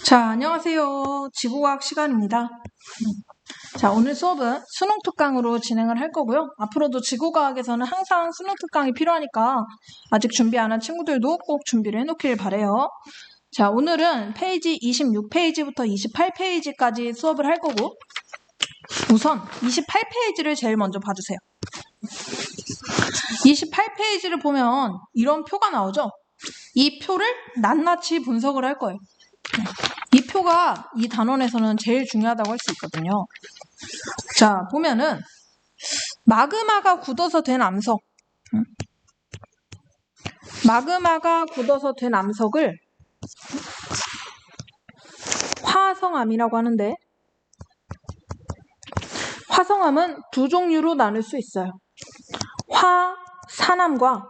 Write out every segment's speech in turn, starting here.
자, 안녕하세요. 지구과학 시간입니다. 자, 오늘 수업은 수능 특강으로 진행을 할 거고요. 앞으로도 지구과학에서는 항상 수능 특강이 필요하니까 아직 준비 안 한 친구들도 꼭 준비를 해놓길 바래요. 자, 오늘은 페이지 26페이지부터 28페이지까지 수업을 할 거고 우선 28페이지를 제일 먼저 봐주세요. 28페이지를 보면 이런 표가 나오죠? 이 표를 낱낱이 분석을 할 거예요. 이 표가 이 단원에서는 제일 중요하다고 할 수 있거든요. 자, 보면은 마그마가 굳어서 된 암석. 마그마가 굳어서 된 암석을 화성암이라고 하는데 화성암은 두 종류로 나눌 수 있어요. 화산암과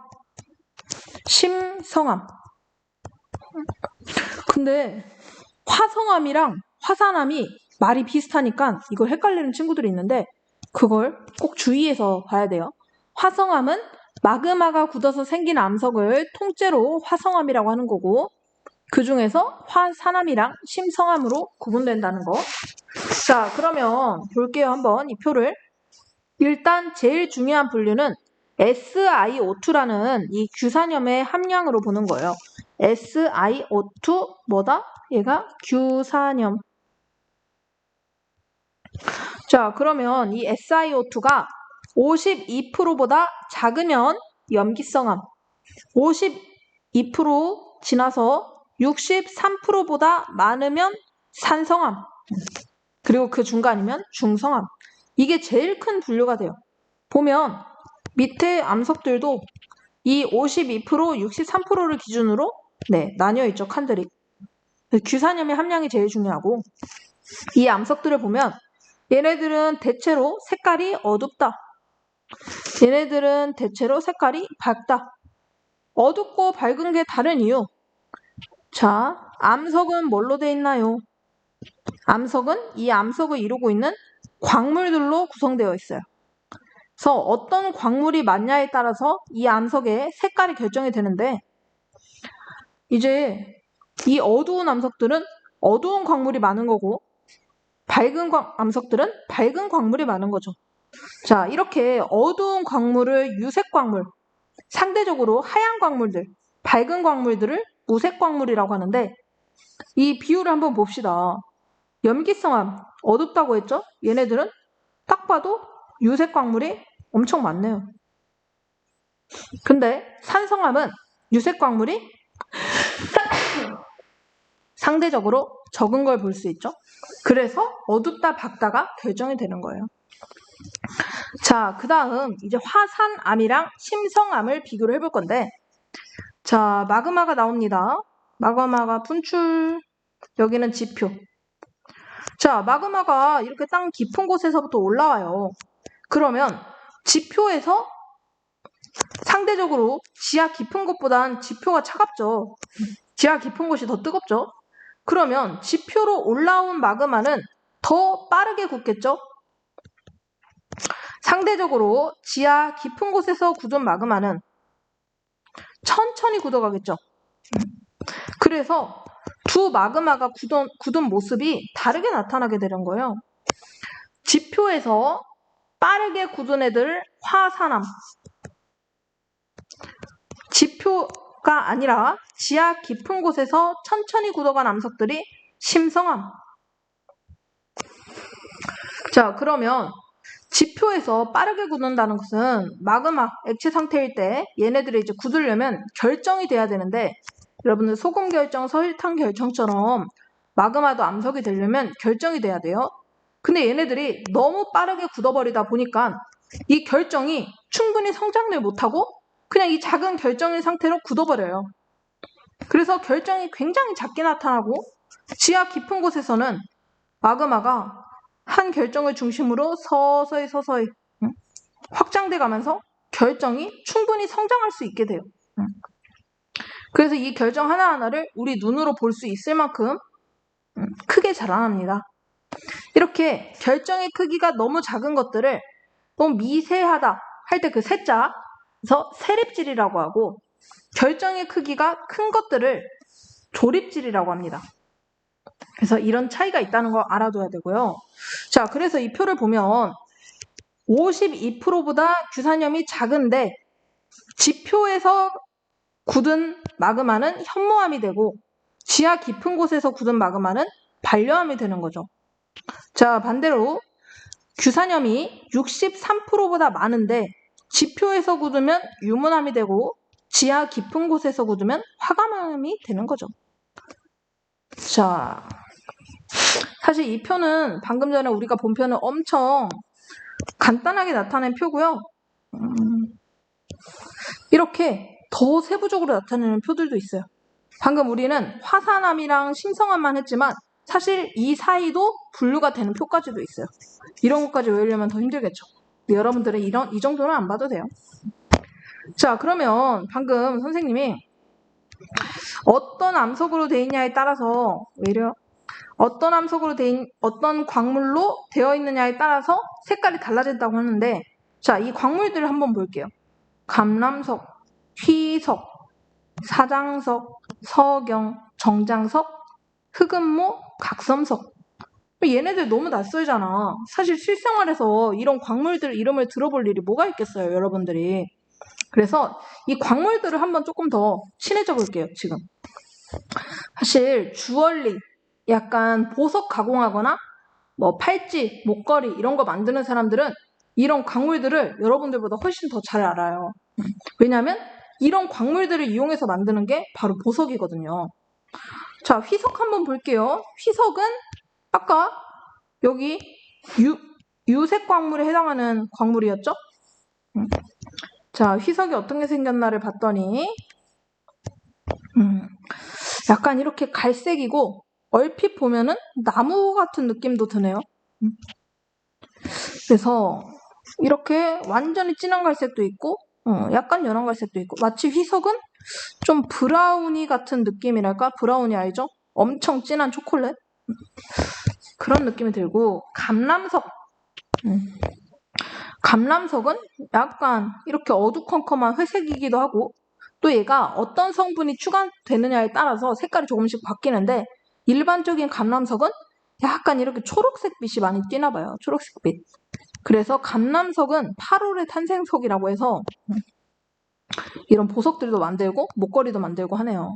심성암. 근데 화성암이랑 화산암이 말이 비슷하니까 이걸 헷갈리는 친구들이 있는데 그걸 꼭 주의해서 봐야 돼요. 화성암은 마그마가 굳어서 생긴 암석을 통째로 화성암이라고 하는 거고 그 중에서 화산암이랑 심성암으로 구분된다는 거. 자, 그러면 볼게요. 한번 이 표를. 일단 제일 중요한 분류는 SiO2라는 이 규산염의 함량으로 보는 거예요. SiO2 뭐다? 얘가 규산염. 자, 그러면 이 SiO2가 52%보다 작으면 염기성암, 52% 지나서 63%보다 많으면 산성암, 그리고 그 중간이면 중성암. 이게 제일 큰 분류가 돼요. 보면 밑에 암석들도 이 52%, 63%를 기준으로 나뉘어 있죠, 칸들이. 규산염의 함량이 제일 중요하고 이 암석들을 보면 얘네들은 대체로 색깔이 어둡다. 얘네들은 대체로 색깔이 밝다. 어둡고 밝은 게 다른 이유. 자, 암석은 뭘로 돼 있나요? 암석은 이 암석을 이루고 있는 광물들로 구성되어 있어요. 그래서 어떤 광물이 많냐에 따라서 이 암석의 색깔이 결정이 되는데 이제 이 어두운 암석들은 어두운 광물이 많은 거고 밝은 암석들은 밝은 광물이 많은 거죠. 자, 이렇게 어두운 광물을 유색 광물, 상대적으로 하얀 광물들, 밝은 광물들을 무색 광물이라고 하는데 이 비율을 한번 봅시다. 염기성암, 어둡다고 했죠? 얘네들은 딱 봐도 유색 광물이 엄청 많네요. 근데 산성암은 유색 광물이 상대적으로 적은 걸 볼 수 있죠? 그래서 어둡다 밝다가 결정이 되는 거예요. 자, 그 다음 이제 화산암이랑 심성암을 비교를 해볼 건데 자, 마그마가 나옵니다. 마그마가 분출, 여기는 지표. 자, 마그마가 이렇게 땅 깊은 곳에서부터 올라와요. 그러면 지표에서 상대적으로 지하 깊은 곳보단 지표가 차갑죠. 지하 깊은 곳이 더 뜨겁죠. 그러면 지표로 올라온 마그마는 더 빠르게 굳겠죠. 상대적으로 지하 깊은 곳에서 굳은 마그마는 천천히 굳어가겠죠. 그래서 두 마그마가 굳은 모습이 다르게 나타나게 되는 거예요. 지표에서 빠르게 굳은 애들 화산암, 지표가 아니라 지하 깊은 곳에서 천천히 굳어간 암석들이 심성암. 자, 그러면 지표에서 빠르게 굳는다는 것은 마그마, 액체 상태일 때 얘네들이 이제 굳으려면 결정이 돼야 되는데 여러분들 소금 결정, 설탕 결정처럼 마그마도 암석이 되려면 결정이 돼야 돼요. 근데 얘네들이 너무 빠르게 굳어버리다 보니까 이 결정이 충분히 성장을 못하고 그냥 이 작은 결정인 상태로 굳어버려요. 그래서 결정이 굉장히 작게 나타나고 지하 깊은 곳에서는 마그마가 한 결정을 중심으로 서서히 확장돼 가면서 결정이 충분히 성장할 수 있게 돼요. 그래서 이 결정 하나하나를 우리 눈으로 볼 수 있을 만큼 크게 자라납니다. 이렇게 결정의 크기가 너무 작은 것들을 너무 미세하다 할 때 그 세자에서 세립질이라고 하고 결정의 크기가 큰 것들을 조립질이라고 합니다. 그래서 이런 차이가 있다는 거 알아둬야 되고요. 자, 그래서 이 표를 보면 52%보다 규산염이 작은데 지표에서 굳은 마그마는 현모암이 되고 지하 깊은 곳에서 굳은 마그마는 반려암이 되는 거죠. 자, 반대로 규산염이 63%보다 많은데 지표에서 굳으면 유문암이 되고 지하 깊은 곳에서 굳으면 화감암이 되는 거죠. 자, 사실 이 표는 방금 전에 우리가 본 표는 엄청 간단하게 나타낸 표고요. 이렇게 더 세부적으로 나타내는 표들도 있어요. 방금 우리는 화산암이랑 심성암만 했지만 사실 이 사이도 분류가 되는 표까지도 있어요. 이런 것까지 외우려면 더 힘들겠죠. 여러분들은 이 정도는 안 봐도 돼요. 자, 그러면 방금 선생님이 어떤 암석으로 돼 있냐에 따라서 외려 어떤 암석으로 어떤 광물로 되어 있느냐에 따라서 색깔이 달라진다고 하는데, 자, 이 광물들을 한번 볼게요. 감람석, 휘석, 사장석, 서경, 정장석, 흑음모, 각섬석. 얘네들 너무 낯설잖아. 사실 실생활에서 이런 광물들 이름을 들어볼 일이 뭐가 있겠어요, 여러분들이. 그래서 이 광물들을 한번 조금 더 친해져 볼게요, 지금. 사실 주얼리, 약간 보석 가공하거나 뭐 팔찌, 목걸이 이런 거 만드는 사람들은 이런 광물들을 여러분들보다 훨씬 더 잘 알아요. 왜냐하면 이런 광물들을 이용해서 만드는 게 바로 보석이거든요. 자, 휘석 한번 볼게요. 휘석은 아까 여기 유색 광물에 해당하는 광물이었죠? 자, 휘석이 어떻게 생겼나를 봤더니 약간 이렇게 갈색이고 얼핏 보면은 나무 같은 느낌도 드네요. 그래서 이렇게 완전히 진한 갈색도 있고 약간 연한 갈색도 있고, 마치 휘석은 좀 브라우니 같은 느낌이랄까? 브라우니 알죠? 엄청 진한 초콜릿? 그런 느낌이 들고, 감람석은 약간 이렇게 어두컴컴한 회색이기도 하고, 또 얘가 어떤 성분이 추가되느냐에 따라서 색깔이 조금씩 바뀌는데, 일반적인 감람석은 약간 이렇게 초록색 빛이 많이 띄나 봐요. 초록색 빛. 그래서 감람석은 8월의 탄생석이라고 해서 이런 보석들도 만들고 목걸이도 만들고 하네요.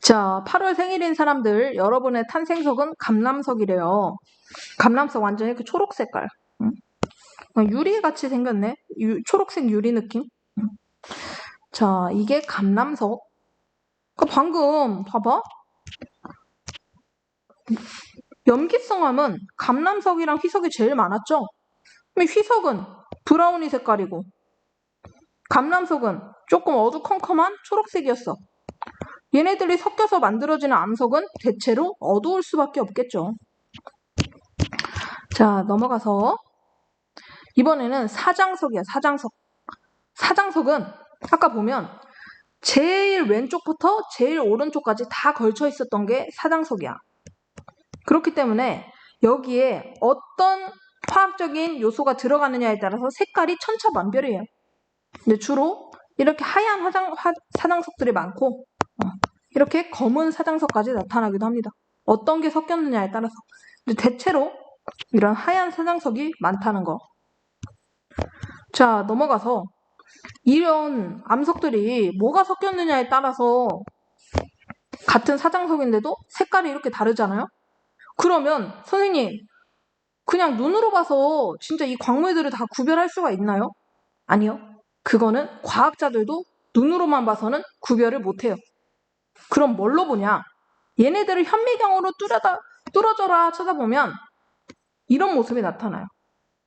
자, 8월 생일인 사람들, 여러분의 탄생석은 감람석이래요. 감람석 완전 이렇게 초록 색깔. 유리같이 생겼네. 초록색 유리 느낌. 자, 이게 감람석. 그러니까 방금 봐봐. 염기성암은 감람석이랑 휘석이 제일 많았죠? 근데 휘석은 브라우니 색깔이고 감람석은 조금 어두컴컴한 초록색이었어. 얘네들이 섞여서 만들어지는 암석은 대체로 어두울 수밖에 없겠죠. 자, 넘어가서 이번에는 사장석이야. 사장석. 사장석은 아까 보면 제일 왼쪽부터 제일 오른쪽까지 다 걸쳐 있었던 게 사장석이야. 그렇기 때문에 여기에 어떤 화학적인 요소가 들어가느냐에 따라서 색깔이 천차만별이에요. 근데 주로 이렇게 하얀 사장석들이 많고 이렇게 검은 사장석까지 나타나기도 합니다. 어떤 게 섞였느냐에 따라서. 근데 대체로 이런 하얀 사장석이 많다는 거. 자, 넘어가서 이런 암석들이 뭐가 섞였느냐에 따라서 같은 사장석인데도 색깔이 이렇게 다르잖아요? 그러면 선생님, 그냥 눈으로 봐서 진짜 이 광물들을 다 구별할 수가 있나요? 아니요. 그거는 과학자들도 눈으로만 봐서는 구별을 못해요. 그럼 뭘로 보냐? 얘네들을 현미경으로 뚫어져라 쳐다보면 이런 모습이 나타나요.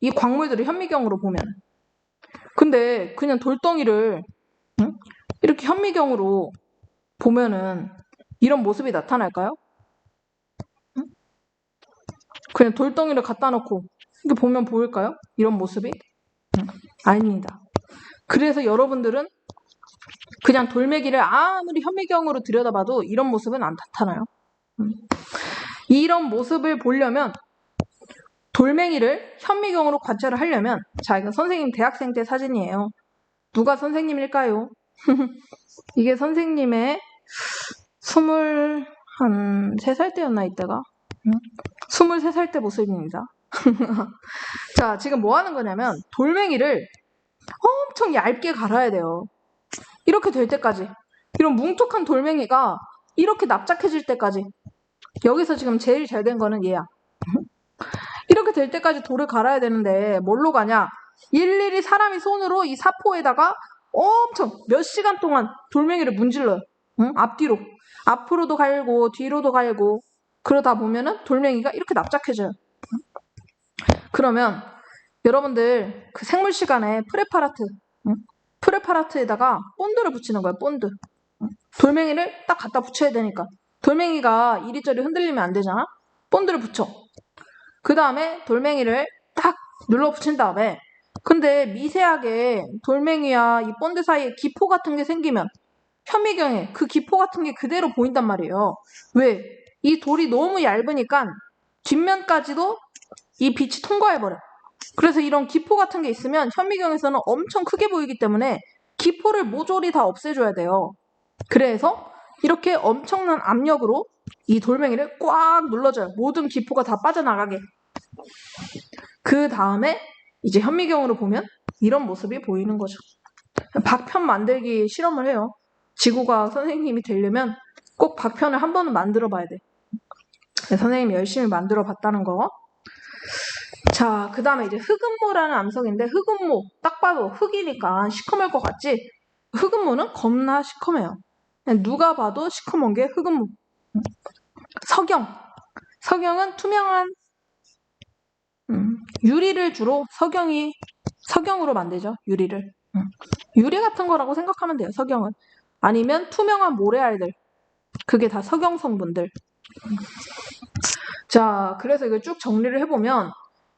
이 광물들을 현미경으로 보면. 근데 그냥 돌덩이를 이렇게 현미경으로 보면은 이런 모습이 나타날까요? 그냥 돌덩이를 갖다 놓고 이렇게 보면 보일까요? 이런 모습이? 아닙니다. 그래서 여러분들은 그냥 돌멩이를 아무리 현미경으로 들여다봐도 이런 모습은 안 나타나요. 이런 모습을 보려면 돌멩이를 현미경으로 관찰을 하려면, 자, 이건 선생님 대학생 때 사진이에요. 누가 선생님일까요? 이게 선생님의 한 3살 때였나 이때가? 23살 때 모습입니다. 자, 지금 뭐 하는 거냐면 돌멩이를 엄청 얇게 갈아야 돼요. 이렇게 될 때까지. 이런 뭉툭한 돌멩이가 이렇게 납작해질 때까지. 여기서 지금 제일 잘 된 거는 얘야. 이렇게 될 때까지 돌을 갈아야 되는데 뭘로 가냐? 일일이 사람이 손으로 이 사포에다가 엄청 몇 시간 동안 돌멩이를 문질러요. 앞뒤로. 앞으로도 갈고 뒤로도 갈고 그러다 보면은 돌멩이가 이렇게 납작해져요. 그러면 여러분들 그 생물 시간에 프레파라트에다가 본드를 붙이는 거예요. 본드. 돌멩이를 딱 갖다 붙여야 되니까. 돌멩이가 이리저리 흔들리면 안 되잖아. 본드를 붙여. 그 다음에 돌멩이를 딱 눌러 붙인 다음에 근데 미세하게 돌멩이와 이 본드 사이에 기포 같은 게 생기면 현미경에 그 기포 같은 게 그대로 보인단 말이에요. 왜? 이 돌이 너무 얇으니까 뒷면까지도 이 빛이 통과해버려. 그래서 이런 기포 같은 게 있으면 현미경에서는 엄청 크게 보이기 때문에 기포를 모조리 다 없애줘야 돼요. 그래서 이렇게 엄청난 압력으로 이 돌멩이를 꽉 눌러줘요. 모든 기포가 다 빠져나가게. 그 다음에 이제 현미경으로 보면 이런 모습이 보이는 거죠. 박편 만들기 실험을 해요. 지구과학 선생님이 되려면 꼭 박편을 한 번은 만들어 봐야 돼. 선생님이 열심히 만들어 봤다는 거. 자, 그 다음에 이제 흑음모라는 암석인데 흑음모 딱 봐도 흑이니까 시커멀 것 같지? 흑음모는 겁나 시커매요. 누가 봐도 시커먼 게 흑음모. 석영은 투명한 유리를 주로 석영으로 만들죠. 유리를. 유리 같은 거라고 생각하면 돼요. 석영은. 아니면 투명한 모래알들. 그게 다 석영 성분들. 자, 그래서 이걸 쭉 정리를 해보면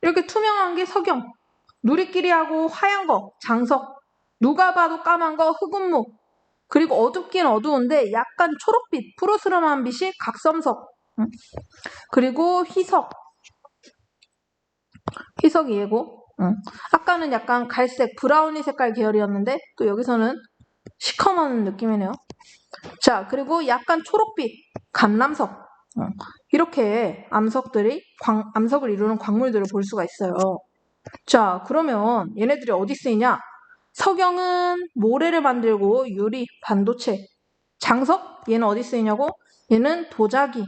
이렇게 투명한 게 석영, 누리끼리하고 하얀 거 장석, 누가 봐도 까만 거 흑음모, 그리고 어둡긴 어두운데 약간 초록빛, 푸르스름한 빛이 각섬석, 그리고 희석이 얘고, 아까는 약간 갈색, 브라우니 색깔 계열이었는데 또 여기서는 시커먼 느낌이네요. 자, 그리고 약간 초록빛, 감람석. 이렇게 암석을 이루는 광물들을 볼 수가 있어요. 자, 그러면 얘네들이 어디 쓰이냐? 석영은 모래를 만들고 유리, 반도체. 장석, 얘는 어디 쓰이냐고? 얘는 도자기.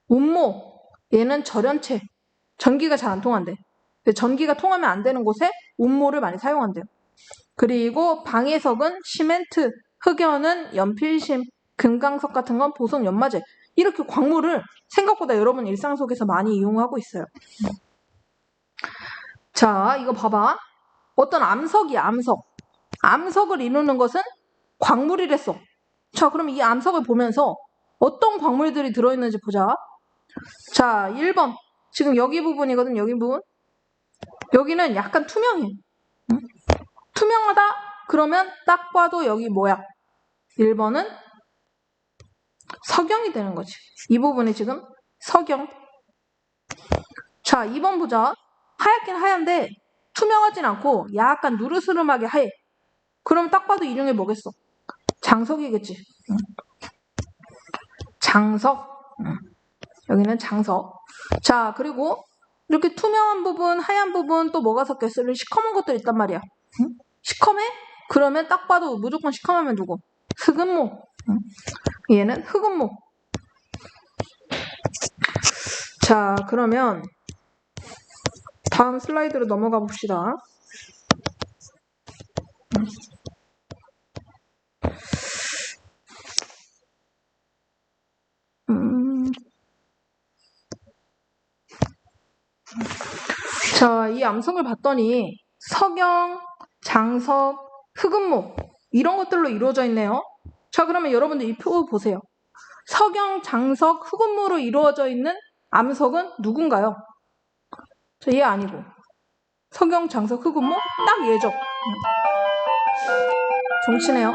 운모, 얘는 절연체. 전기가 잘 안 통한대. 전기가 통하면 안 되는 곳에 운모를 많이 사용한대요. 그리고 방해석은 시멘트, 흑연은 연필심, 금강석 같은 건 보석 연마제. 이렇게 광물을 생각보다 여러분 일상 속에서 많이 이용하고 있어요. 자, 이거 봐봐. 어떤 암석이야, 암석. 암석을 이루는 것은 광물이랬어. 자, 그럼 이 암석을 보면서 어떤 광물들이 들어있는지 보자. 자, 1번. 지금 여기 부분이거든, 여기 부분. 여기는 약간 투명해. 투명하다? 그러면 딱 봐도 여기 뭐야? 1번은 석영이 되는 거지. 이 부분이 지금 석영. 자, 2번 보자. 하얗긴 하얀데 투명하진 않고 약간 누르스름하게 하얘. 그럼 딱 봐도 이 중에 뭐겠어? 장석이겠지. 장석. 여기는 장석. 자, 그리고 이렇게 투명한 부분, 하얀 부분 또 뭐가 섞였어? 시커먼 것들 있단 말이야. 시커매? 그러면 딱 봐도 무조건 시커매면 누구? 흑음모. 얘는 흑음모. 자, 그러면 다음 슬라이드로 넘어가 봅시다. 자, 이 암석을 봤더니 석영, 장석, 흑음모 이런 것들로 이루어져 있네요. 자, 그러면 여러분들 이 표 보세요. 석영, 장석, 흑음모로 이루어져 있는 암석은 누군가요? 자, 얘 아니고 석영, 장석, 흑음모 딱 얘죠. 종치네요.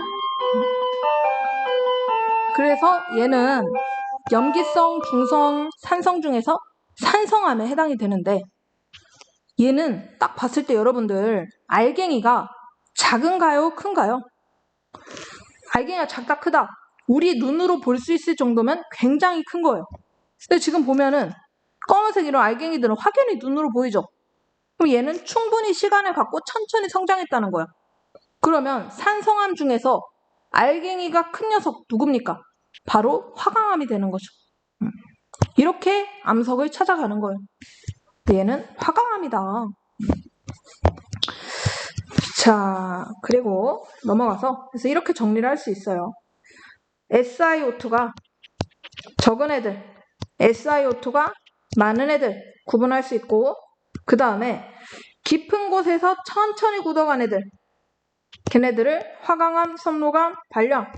그래서 얘는 염기성, 중성, 산성 중에서 산성암에 해당이 되는데 얘는 딱 봤을 때 여러분들 알갱이가 작은가요? 큰가요? 알갱이가 작다 크다. 우리 눈으로 볼 수 있을 정도면 굉장히 큰 거예요. 근데 지금 보면은 검은색 이런 알갱이들은 확연히 눈으로 보이죠? 그럼 얘는 충분히 시간을 갖고 천천히 성장했다는 거야. 그러면 산성암 중에서 알갱이가 큰 녀석 누굽니까? 바로 화강암이 되는 거죠. 이렇게 암석을 찾아가는 거예요. 얘는 화강암이다. 자, 그리고 넘어가서 그래서 이렇게 정리를 할 수 있어요. SiO2가 적은 애들, SiO2가 많은 애들 구분할 수 있고, 그 다음에 깊은 곳에서 천천히 굳어간 애들, 걔네들을 화강암, 선로감, 발령.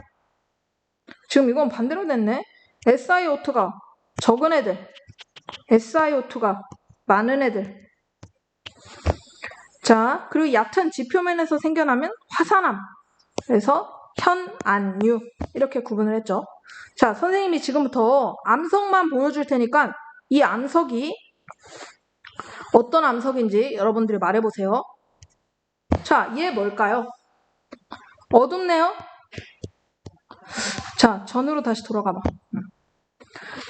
지금 이건 반대로 됐네. SiO2가 적은 애들, SiO2가 많은 애들. 자, 그리고 얕은 지표면에서 생겨나면 화산암. 그래서 현안유 이렇게 구분을 했죠. 자, 선생님이 지금부터 암석만 보여줄 테니까 이 암석이 어떤 암석인지 여러분들이 말해보세요. 자, 얘 뭘까요? 어둡네요. 자, 전으로 다시 돌아가봐.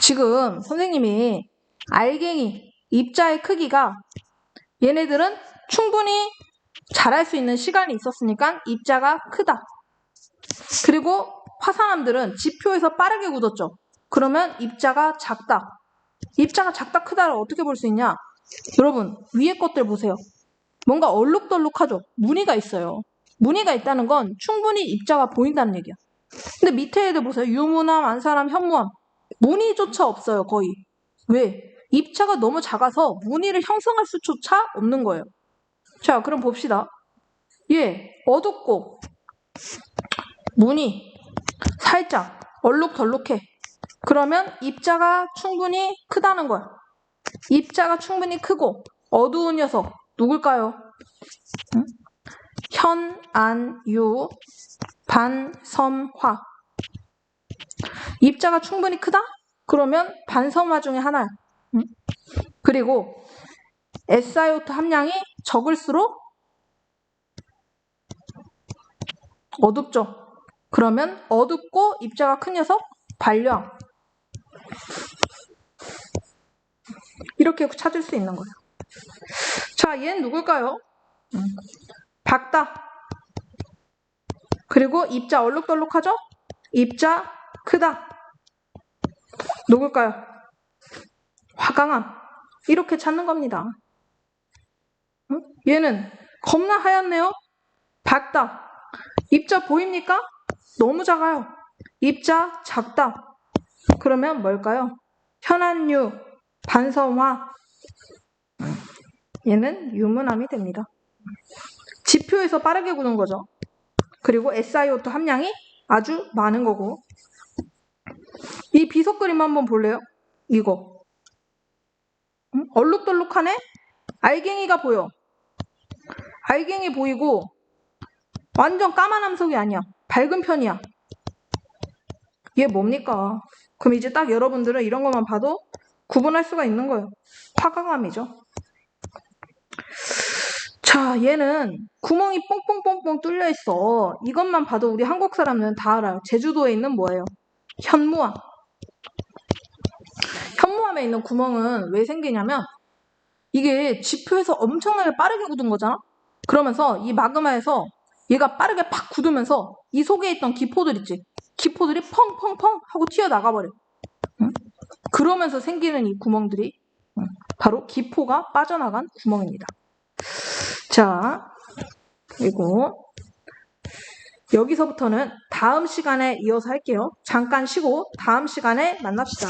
지금 선생님이 알갱이, 입자의 크기가 얘네들은 충분히 자랄 수 있는 시간이 있었으니까 입자가 크다. 그리고 화산암들은 지표에서 빠르게 굳었죠. 그러면 입자가 작다. 입자가 작다 크다를 어떻게 볼 수 있냐? 여러분 위에 것들 보세요. 뭔가 얼룩덜룩하죠. 무늬가 있어요. 무늬가 있다는 건 충분히 입자가 보인다는 얘기야. 근데 밑에 애들 보세요. 유무암, 안산암, 현무암. 무늬조차 없어요. 거의. 왜? 입자가 너무 작아서 무늬를 형성할 수조차 없는 거예요. 자, 그럼 봅시다. 얘 어둡고 무늬 살짝 얼룩덜룩해. 그러면 입자가 충분히 크다는 거야. 입자가 충분히 크고 어두운 녀석 누굴까요? 응? 현안유 반섬화. 입자가 충분히 크다? 그러면 반섬화 중에 하나야. 응? 그리고 SiO2 함량이 적을수록 어둡죠. 그러면 어둡고 입자가 큰 녀석 발령. 이렇게 찾을 수 있는 거예요. 자, 얘는 누굴까요? 밝다. 그리고 입자 얼룩덜룩하죠? 입자 크다. 누굴까요? 화강암. 이렇게 찾는 겁니다. 얘는 겁나 하얗네요. 밝다. 입자 보입니까? 너무 작아요. 입자 작다. 그러면 뭘까요? 현안유, 반섬화. 얘는 유문암이 됩니다. 지표에서 빠르게 굳은 거죠. 그리고 SiO2 함량이 아주 많은 거고. 이 비석 그림 한번 볼래요? 이거. 얼룩덜룩하네? 알갱이가 보여. 알갱이 보이고 완전 까만 암석이 아니야. 밝은 편이야. 얘 뭡니까? 그럼 이제 딱 여러분들은 이런 것만 봐도 구분할 수가 있는 거예요. 화강암이죠. 자, 얘는 구멍이 뽕뽕뽕뽕 뚫려 있어. 이것만 봐도 우리 한국 사람들은 다 알아요. 제주도에 있는 뭐예요? 현무암. 현무암에 있는 구멍은 왜 생기냐면 이게 지표에서 엄청나게 빠르게 굳은 거잖아? 그러면서 이 마그마에서 얘가 빠르게 팍 굳으면서 이 속에 있던 기포들 있지? 기포들이 펑펑펑 하고 튀어나가버려. 응? 그러면서 생기는 이 구멍들이 바로 기포가 빠져나간 구멍입니다. 자, 그리고 여기서부터는 다음 시간에 이어서 할게요. 잠깐 쉬고 다음 시간에 만납시다.